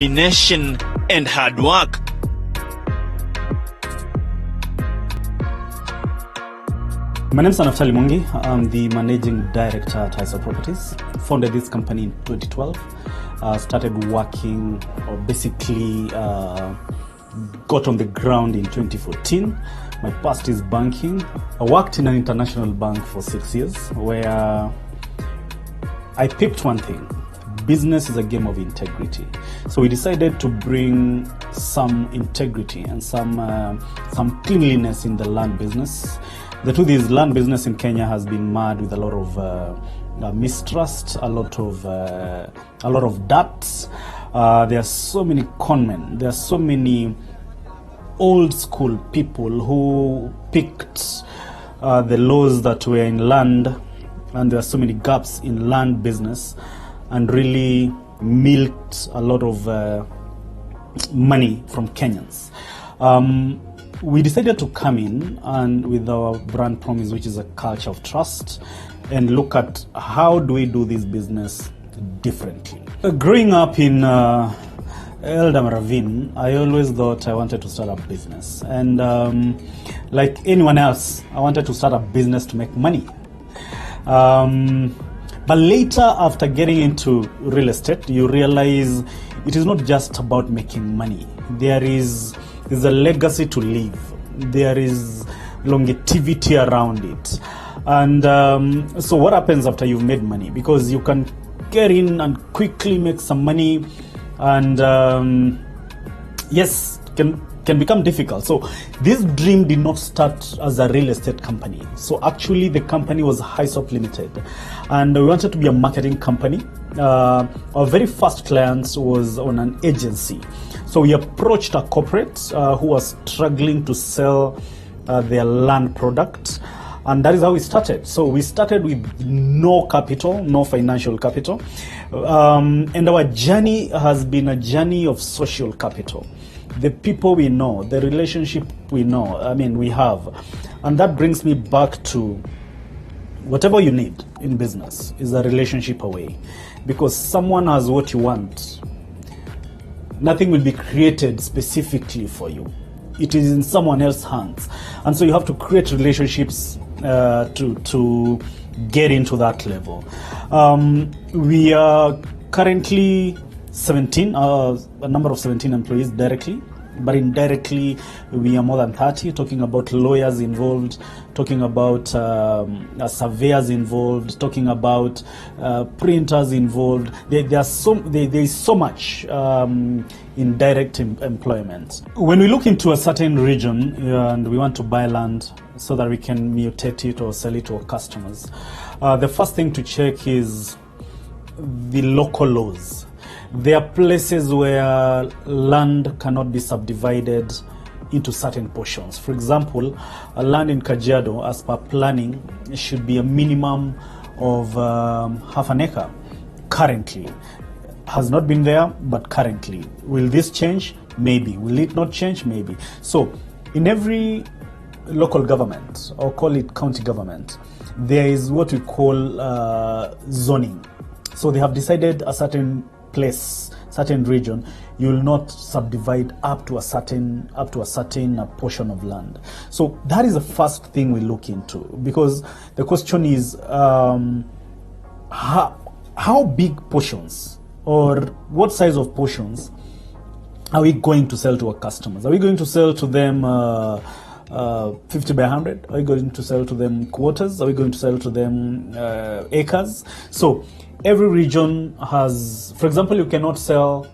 determination and hard work. My name is Naftali Mwangi. I'm the managing director at Hyssop Properties. Founded this company in 2012. Started working, or basically got on the ground in 2014. My past is banking. I worked in an international bank for 6 years, where I picked one thing: business is a game of integrity. So we decided to bring some integrity and some cleanliness in the land business. The truth is, land business in Kenya has been marred with a lot of mistrust, a lot of doubts. There are so many conmen. There are so many old school people who picked the laws that were in land, and there are so many gaps in land business, and really milked a lot of money from Kenyans. We decided to come in and with our brand promise, which is a culture of trust, and look at how do we do this business differently. Growing up in Eldam Ravine, I always thought I wanted to start a business, and like anyone else, I wanted to start a business to make money. But later, after getting into real estate, you realize it is not just about making money. There's a legacy to leave. There is longevity around it. And so what happens after you've made money? Because you can get in and quickly make some money, and yes, can become difficult. So this dream did not start as a real estate company. So actually the company was Hyssop Limited, and we wanted to be a marketing company. Our very first client was on an agency. So we approached a corporate who was struggling to sell their land product, and that is how we started. So we started with no capital, no financial capital, and our journey has been a journey of social capital. The people we know, the relationship we have. And that brings me back to whatever you need in business is a relationship away. Because someone has what you want. Nothing will be created specifically for you. It is in someone else's hands. And so you have to create relationships to get into that level. We are currently 17, a number of 17 employees directly, but indirectly we are more than 30, talking about lawyers involved, talking about surveyors involved, talking about printers involved. There is so much in direct employment. When we look into a certain region and we want to buy land so that we can mutate it or sell it to our customers, the first thing to check is the local laws. There are places where land cannot be subdivided into certain portions. For example, a land in Kajiado, as per planning, should be a minimum of half an acre. Currently, has not been there, but currently. Will this change? Maybe. Will it not change? Maybe. So, in every local government, or call it county government, there is what we call zoning. So they have decided a certain place, certain region, you will not subdivide up to a certain portion of land. So that is the first thing we look into, because the question is how big portions, or what size of portions are we going to sell to our customers? Are we going to sell to them 50 by 100? Are we going to sell to them quarters? Are we going to sell to them acres? So every region has, for example, you cannot sell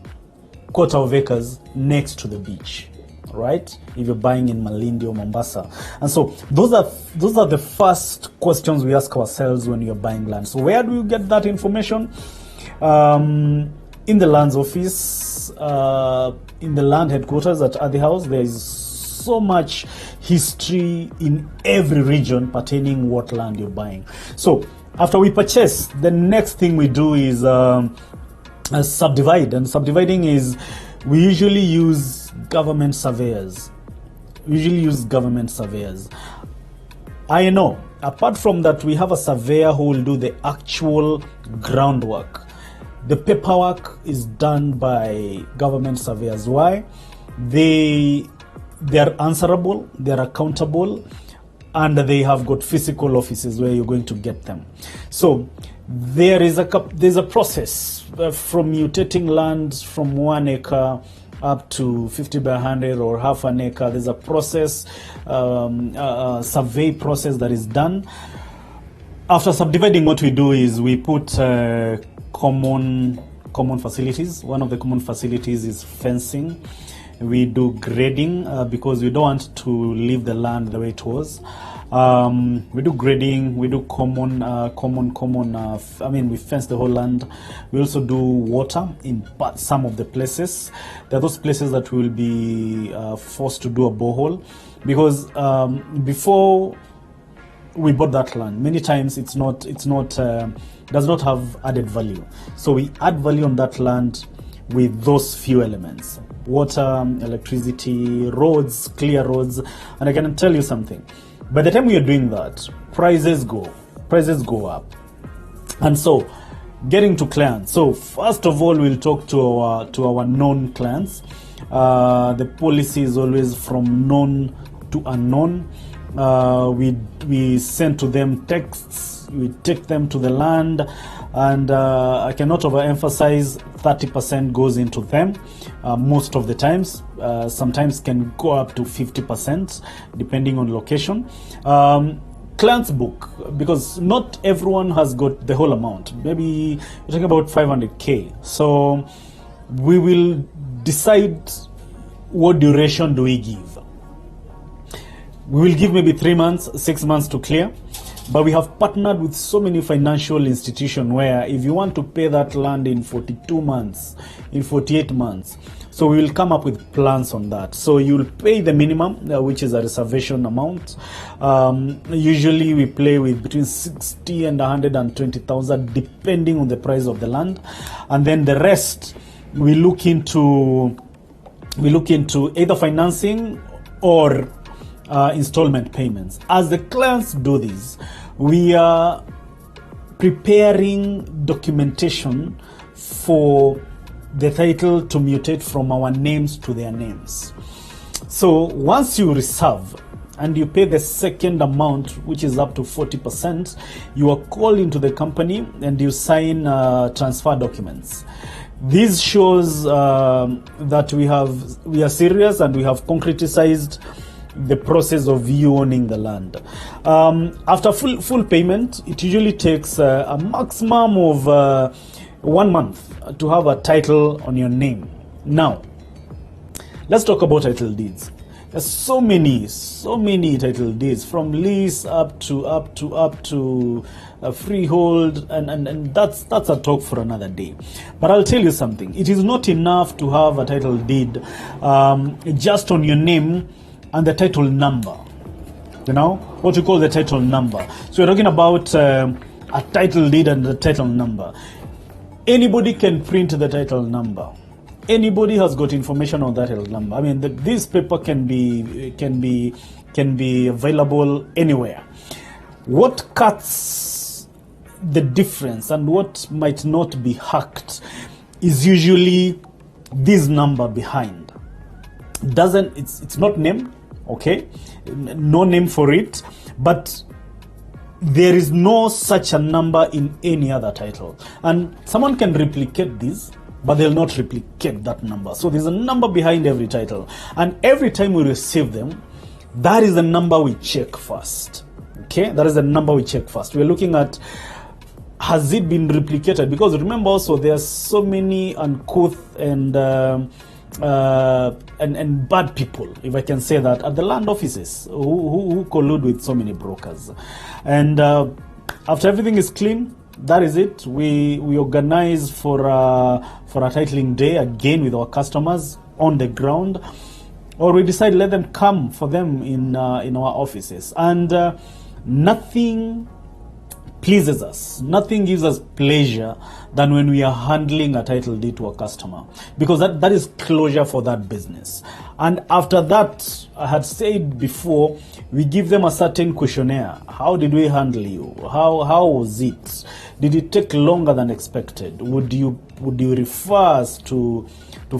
quarter of acres next to the beach, right? If you're buying in Malindi or Mombasa. And so those are the first questions we ask ourselves when you're buying land. So where do you get that information? In the lands office, in the land headquarters at the house, there is so much history in every region pertaining what land you're buying. So after we purchase, the next thing we do is subdivide. And subdividing is, we usually use government surveyors. I know, apart from that, we have a surveyor who will do the actual groundwork. The paperwork is done by government surveyors. Why? They are answerable, they are accountable, and they have got physical offices where you're going to get them. So there's a process from mutating land from 1 acre up to 50 by 100 or half an acre. There's a process, survey process that is done. After subdividing, what we do is we put common facilities. One of the common facilities is fencing. We do grading because we don't want to leave the land the way it was. We do grading, we do common, we fence the whole land. We also do water in some of the places. There are those places that we will be forced to do a borehole, because before we bought that land, many times does not have added value. So we add value on that land with those few elements: water, electricity, roads, clear roads. And I can tell you something, by the time we are doing that, prices go up. And so getting to clients, so first of all, we'll talk to our known clients. The policy is always from known to unknown. We send to them texts, we take them to the land, and I cannot overemphasize, 30% goes into them most of the times. Sometimes can go up to 50% depending on location. Clients book, because not everyone has got the whole amount. Maybe we're talking about 500k. So we will decide what duration do we give. We will give maybe 3 months, 6 months to clear. But we have partnered with so many financial institutions where if you want to pay that land in 42 months, in 48 months, so we will come up with plans on that. So you will pay the minimum, which is a reservation amount. Usually we play with between 60 and 120,000, depending on the price of the land. And then the rest, we look into either financing or installment payments. As the clients do this, we are preparing documentation for the title to mutate from our names to their names. So once you reserve and you pay the second amount, which is up to 40%, you are called into the company and you sign transfer documents. This shows that we are serious and we have concretized the process of you owning the land. After full payment, it usually takes a maximum of 1 month to have a title on your name. Now, let's talk about title deeds. There's so many title deeds, from lease up to freehold, and that's a talk for another day. But I'll tell you something: it is not enough to have a title deed just on your name and the title number. You know what you call the title number. So we're talking about a title deed and the title number. Anybody can print the title number. Anybody has got information on that title number. I mean, this paper can be available anywhere. What cuts the difference and what might not be hacked is usually this number behind. It's not named, okay? No name for it, but there is no such a number in any other title. And someone can replicate this, but they'll not replicate that number. So there's a number behind every title. And every time we receive them, that is the number we check first. Okay? That is the number we check first. We're looking at, has it been replicated? Because remember also, there are so many uncouth and bad people, if I can say that, at the land offices who collude with so many brokers. And after everything is clean, that is it. We organize for a titling day again with our customers on the ground, or we decide let them come for them in our offices. And nothing pleases us. Nothing gives us pleasure than when we are handling a title deed to a customer, because that is closure for that business. And after that, I had said before, we give them a certain questionnaire. How did we handle you? How was it? Did it take longer than expected? Would you refer us to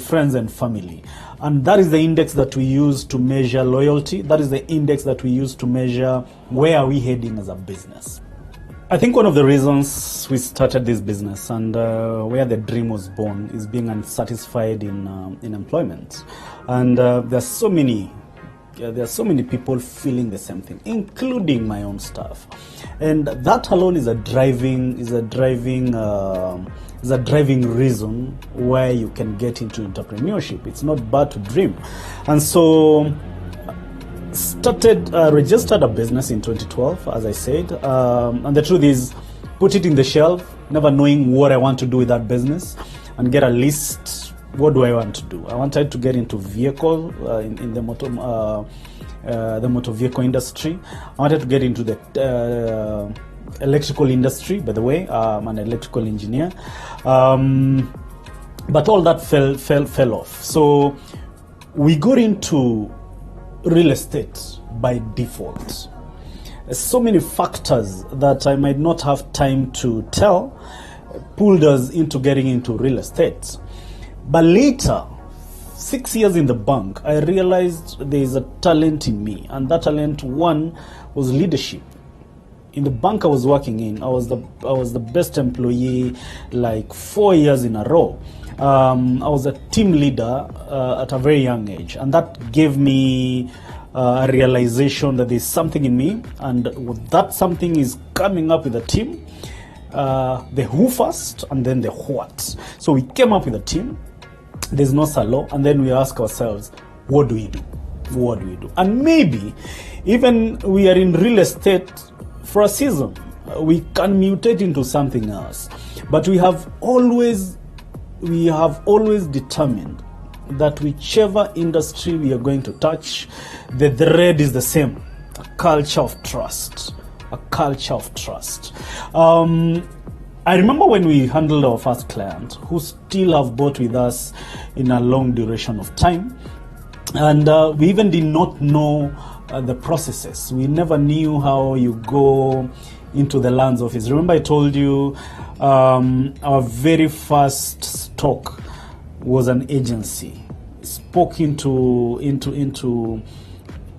friends and family? And that is the index that we use to measure loyalty. That is the index that we use to measure where are we heading as a business. I think one of the reasons we started this business and where the dream was born is being unsatisfied in employment. And there are so many people feeling the same thing, including my own staff. And that alone is a driving reason why you can get into entrepreneurship. It's not bad to dream. And so registered a business in 2012, as I said. And the truth is, put it in the shelf, never knowing what I want to do with that business, and get a list. What do I want to do? I wanted to get into vehicle in the motor vehicle industry. I wanted to get into the electrical industry. By the way, I'm an electrical engineer, but all that fell off. So we got into real estate by default. So many factors that I might not have time to tell pulled us into getting into real estate. But later, 6 years in the bank, I realized there is a talent in me, and that talent, one, was leadership. In the bank I was working in, I was the best employee like 4 years in a row. I was a team leader at a very young age, and that gave me a realization that there's something in me, and that something is coming up with a team. The who first, and then the what. So we came up with a team. There's no silo, and then we ask ourselves, what do we do? What do we do? And maybe even we are in real estate for a season, we can mutate into something else. But we have always determined that whichever industry we are going to touch, the thread is the same: a culture of trust. A culture of trust. I remember when we handled our first client, who still have bought with us in a long duration of time, and we even did not know the processes. We never knew how you go into the lands office. Remember I told you our very first stock was an agency. Spoke into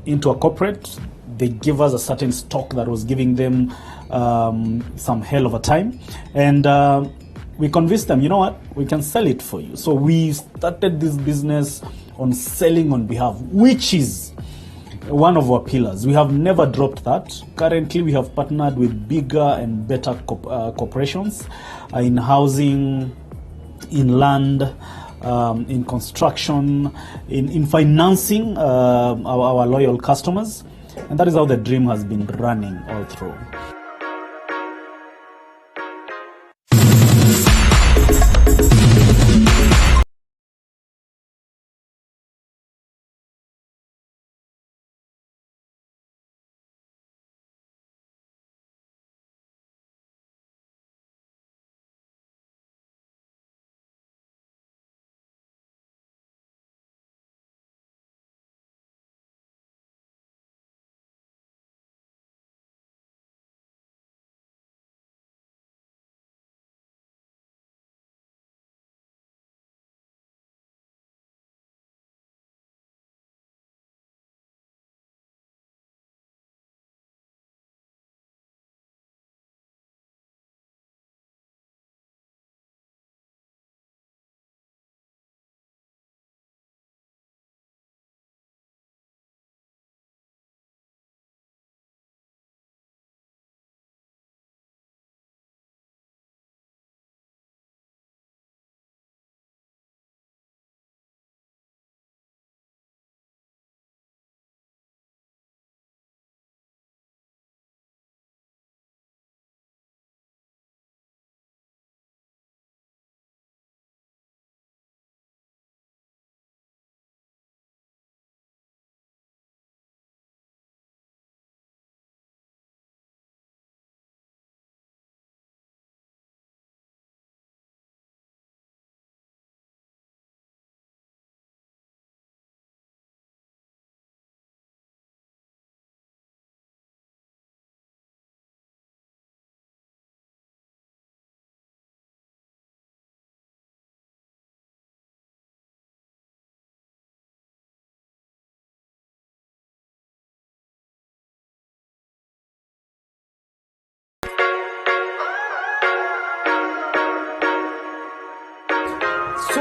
a corporate. They gave us a certain stock that was giving them some hell of a time, and we convinced them, you know what, we can sell it for you. So we started this business on selling on behalf, which is one of our pillars. We have never dropped that. Currently we have partnered with bigger and better corporations in housing, in land, in construction, in financing our loyal customers. And that is how the dream has been running all through.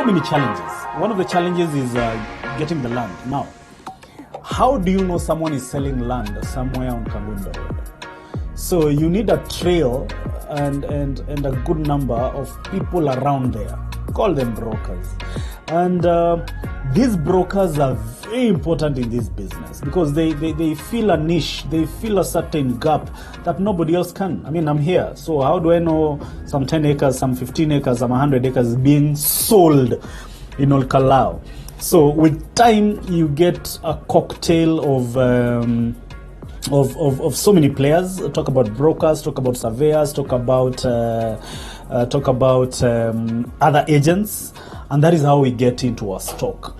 so many challenges. One of the challenges is getting the land. Now, how do you know someone is selling land somewhere on Kalunda Road? So you need a trail and a good number of people around there. Call them brokers. And these brokers are very important in this business because they fill a niche, they fill a certain gap that nobody else can. I mean, I'm here, so how do I know some 10 acres, some 15 acres, some 100 acres being sold in Olkalau? So with time, you get a cocktail of so many players. Talk about brokers, talk about surveyors, talk about other agents, and that is how we get into our stock.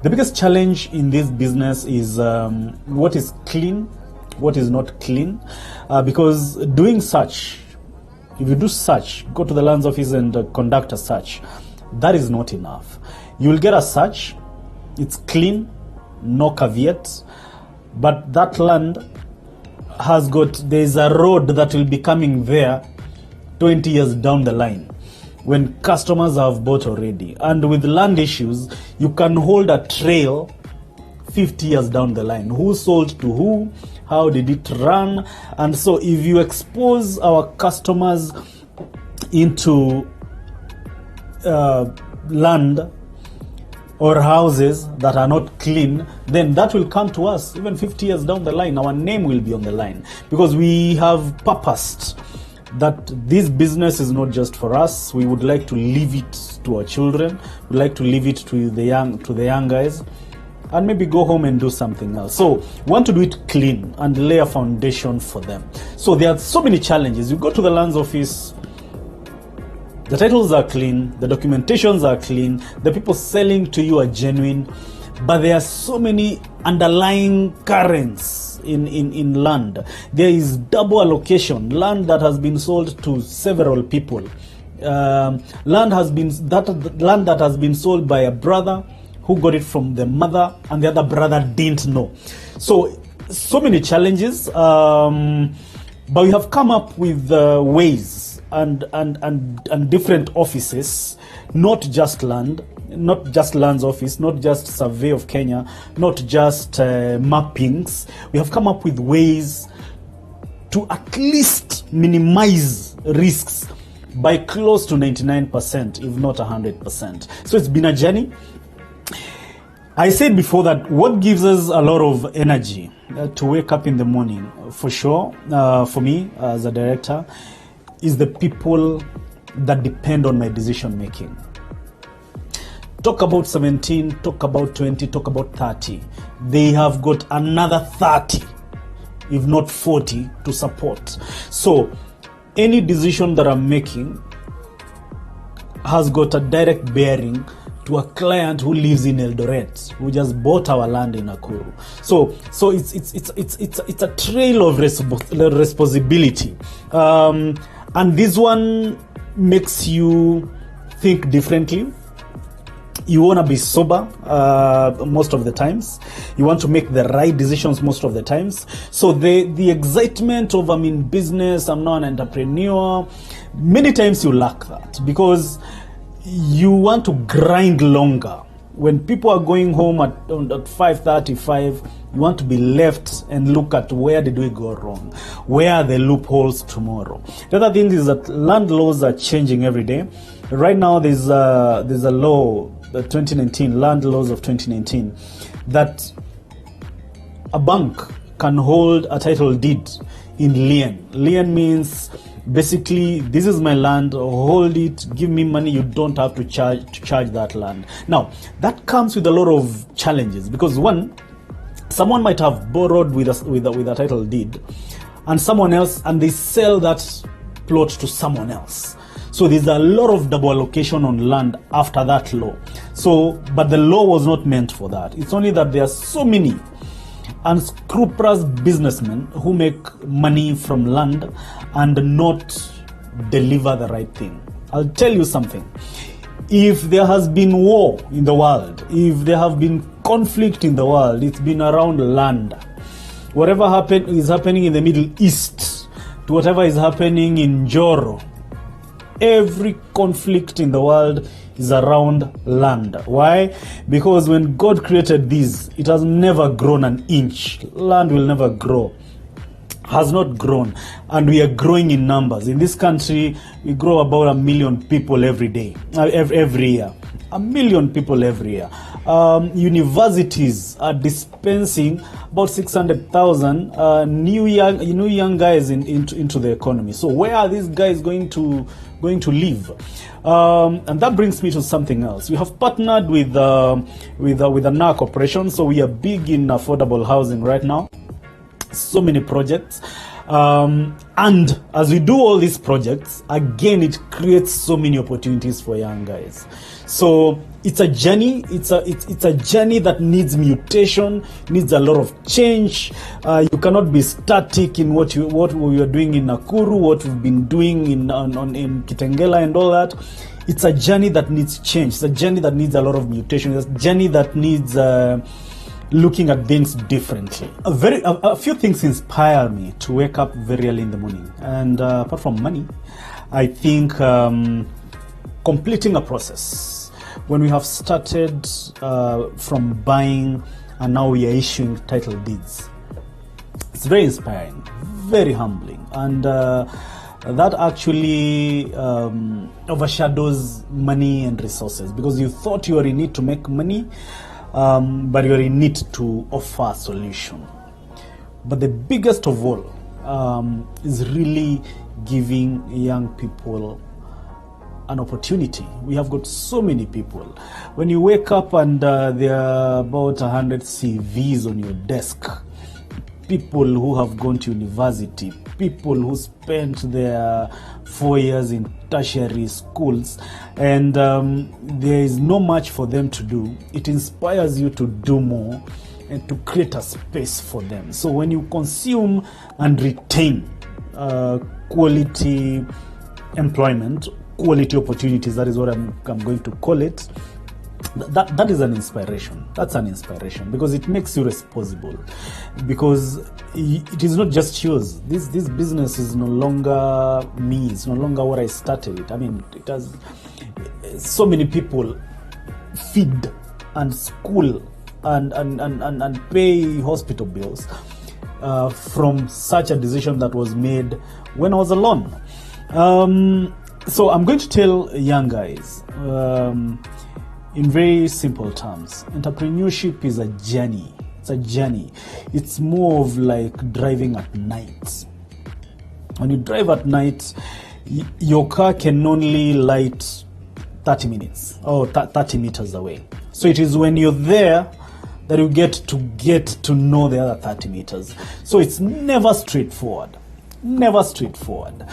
The biggest challenge in this business is what is clean, what is not clean, because doing such, if you do such, go to the lands office and conduct a search, that is not enough. You will get a search, it's clean, no caveat, but that land has got, there's a road that will be coming there 20 years down the line when customers have bought already. And with land issues, you can hold a trail 50 years down the line. Who sold to who? How did it run? And so if you expose our customers into land or houses that are not clean, then that will come to us even 50 years down the line. Our name will be on the line because we have purposed that this business is not just for us. We would like to leave it to our children. We'd like to leave it to the young guys, and maybe go home and do something else. So we want to do it clean and lay a foundation for them. So there are so many challenges. You go to the lands office, the titles are clean, the documentations are clean, the people selling to you are genuine, but there are so many underlying currents in land. There is double allocation, land that has been sold to several people. Land that has been sold by a brother who got it from the mother, and the other brother didn't know. So many challenges, but we have come up with ways and different offices, not just land, not just lands office, not just survey of Kenya, not just mappings. We have come up with ways to at least minimize risks by close to 99%, if not 100%. So it's been a journey. I said before that what gives us a lot of energy to wake up in the morning, for sure, for me as a director, is the people that depend on my decision making. Talk about 17, talk about 20, talk about 30. They have got another 30, if not 40, to support. So any decision that I'm making has got a direct bearing to a client who lives in Eldoret, who just bought our land in Nakuru. So it's a trail of responsibility, and this one makes you think differently. You want to be sober most of the times. You want to make the right decisions most of the times. So the excitement of I'm in business, I'm now an entrepreneur, many times you lack that because you want to grind longer. When people are going home at 5:35, you want to be left and look at where did we go wrong? Where are the loopholes tomorrow? The other thing is that land laws are changing every day. Right now there's a law, the 2019 land laws of 2019, that a bank can hold a title deed in lien. Lien means basically, this is my land, hold it, give me money, you don't have to charge that land. Now, that comes with a lot of challenges because one, someone might have borrowed with a title deed and someone else, and they sell that plot to someone else. So there's a lot of double allocation on land after that law. So, but the law was not meant for that. It's only that there are so many unscrupulous businessmen who make money from land and not deliver the right thing. I'll tell you something. If there has been war in the world, if there have been conflict in the world, it's been around land. Whatever is happening in the Middle East, to whatever is happening in Joro, every conflict in the world is around land. Why? Because when God created this, it has never grown an inch. Land will never grow. Has not grown, and we are growing in numbers. In this country, we grow about 1 million people every day, every year. 1 million people every year. Universities are dispensing about 600,000 new young guys into the economy. So where are these guys going to live? And that brings me to something else. We have partnered with a NAR corporation, so we are big in affordable housing right now. So many projects, and as we do all these projects, again, it creates so many opportunities for young guys. So it's a journey. It's a journey that needs mutation, needs a lot of change. You cannot be static in what we are doing in Nakuru, what we've been doing in Kitengela and all that. It's a journey that needs change. It's a journey that needs a lot of mutation. It's a journey that needs looking at things differently. A few things inspire me to wake up very early in the morning. And apart from money, I think completing a process. When we have started from buying and now we are issuing title deeds, it's very inspiring, very humbling, and that actually overshadows money and resources, because you thought you were in need to make money, but you're in need to offer a solution. But the biggest of all is really giving young people an opportunity. We have got so many people. When you wake up and there are about 100 CVs on your desk, people who have gone to university, people who spent their 4 years in tertiary schools, and there is no much for them to do, it inspires you to do more and to create a space for them. So when you consume and retain quality employment, quality opportunities, that is what I'm going to call it, that is an inspiration. That's an inspiration, because it makes you responsible, because it is not just yours. This business is no longer me. It's no longer what I started it. I mean, it has so many people feed and school and pay hospital bills from such a decision that was made when I was alone. So I'm going to tell young guys in very simple terms, entrepreneurship is a journey. It's a journey. It's more of like driving at night. When you drive at night, your car can only light 30 minutes or 30 meters away. So it is when you're there that you get to know the other 30 meters. So it's never straightforward. Never straightforward.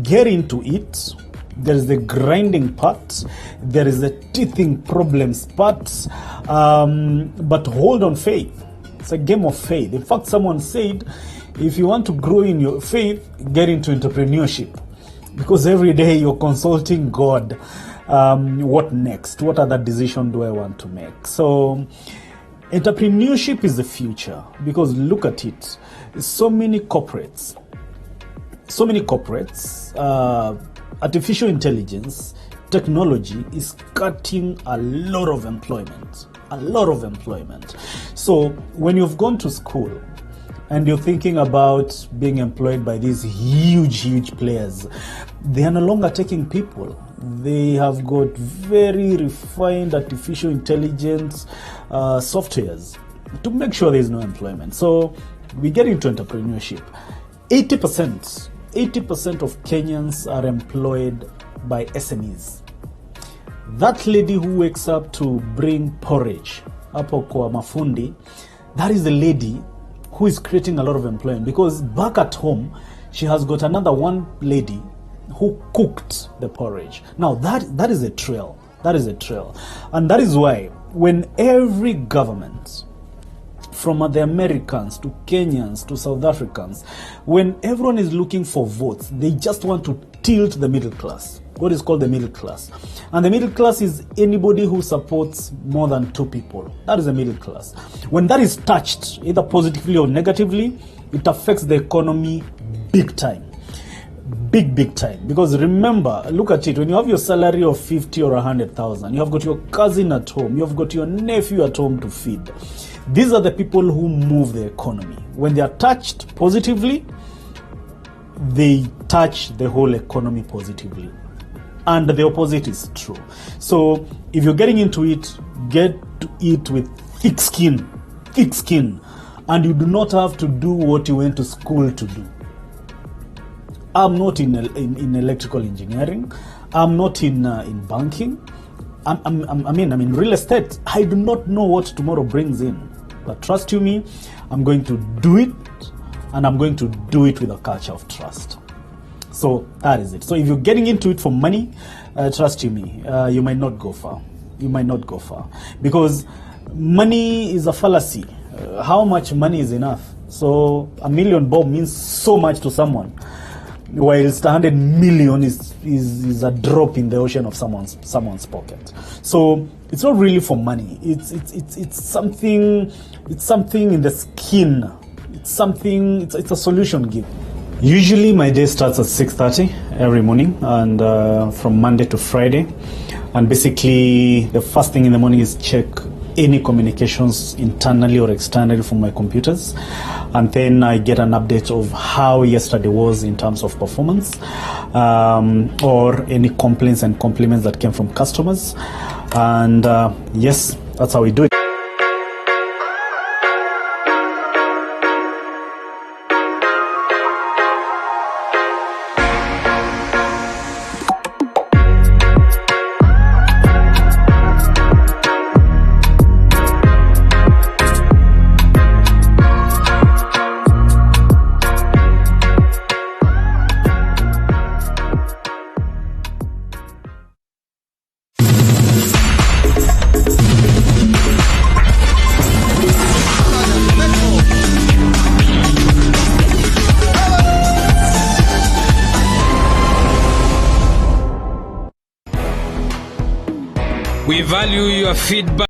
Get into it. There is the grinding part. There is the teething problems part. But hold on faith. It's a game of faith. In fact, someone said, if you want to grow in your faith, get into entrepreneurship. Because every day you're consulting God. What next? What other decision do I want to make? So entrepreneurship is the future, because look at it. So many corporates, artificial intelligence, technology is cutting a lot of employment. So when you've gone to school and you're thinking about being employed by these huge players, they are no longer taking people. They have got very refined artificial intelligence softwares to make sure there is no employment. So we get into entrepreneurship. 80% of Kenyans are employed by SMEs. That lady who wakes up to bring porridge, hapo kwa mafundi, that is the lady who is creating a lot of employment, because back at home, she has got another one lady who cooked the porridge. Now that is a trail. That is a trail. And that is why when every government, from the Americans to Kenyans to South Africans, when everyone is looking for votes, they just want to tilt the middle class. What is called the middle class. And the middle class is anybody who supports more than 2 people. That is the middle class. When that is touched, either positively or negatively, it affects the economy big time. big time. Because remember, look at it, when you have your salary of 50 or 100,000, you have got your cousin at home, you have got your nephew at home to feed. These are the people who move the economy. When they are touched positively, they touch the whole economy positively. And the opposite is true. So if you're getting into it, get to it with thick skin, and you do not have to do what you went to school to do. I'm not in electrical engineering. I'm not in banking. I'm in real estate. I do not know what tomorrow brings in. But trust you me, I'm going to do it, and I'm going to do it with a culture of trust. So that is it. So if you're getting into it for money, trust you me, you might not go far. You might not go far. Because money is a fallacy. How much money is enough? So $1 million bob means so much to someone, whilst 100 million is a drop in the ocean of someone's pocket. So it's not really for money. It's something in the skin. It's a solution given. Usually my day starts at 6:30 every morning, and from Monday to Friday. And basically the first thing in the morning is check any communications internally or externally from my computers, and then I get an update of how yesterday was in terms of performance, or any complaints and compliments that came from customers. And yes, that's how we do it. We value your feedback.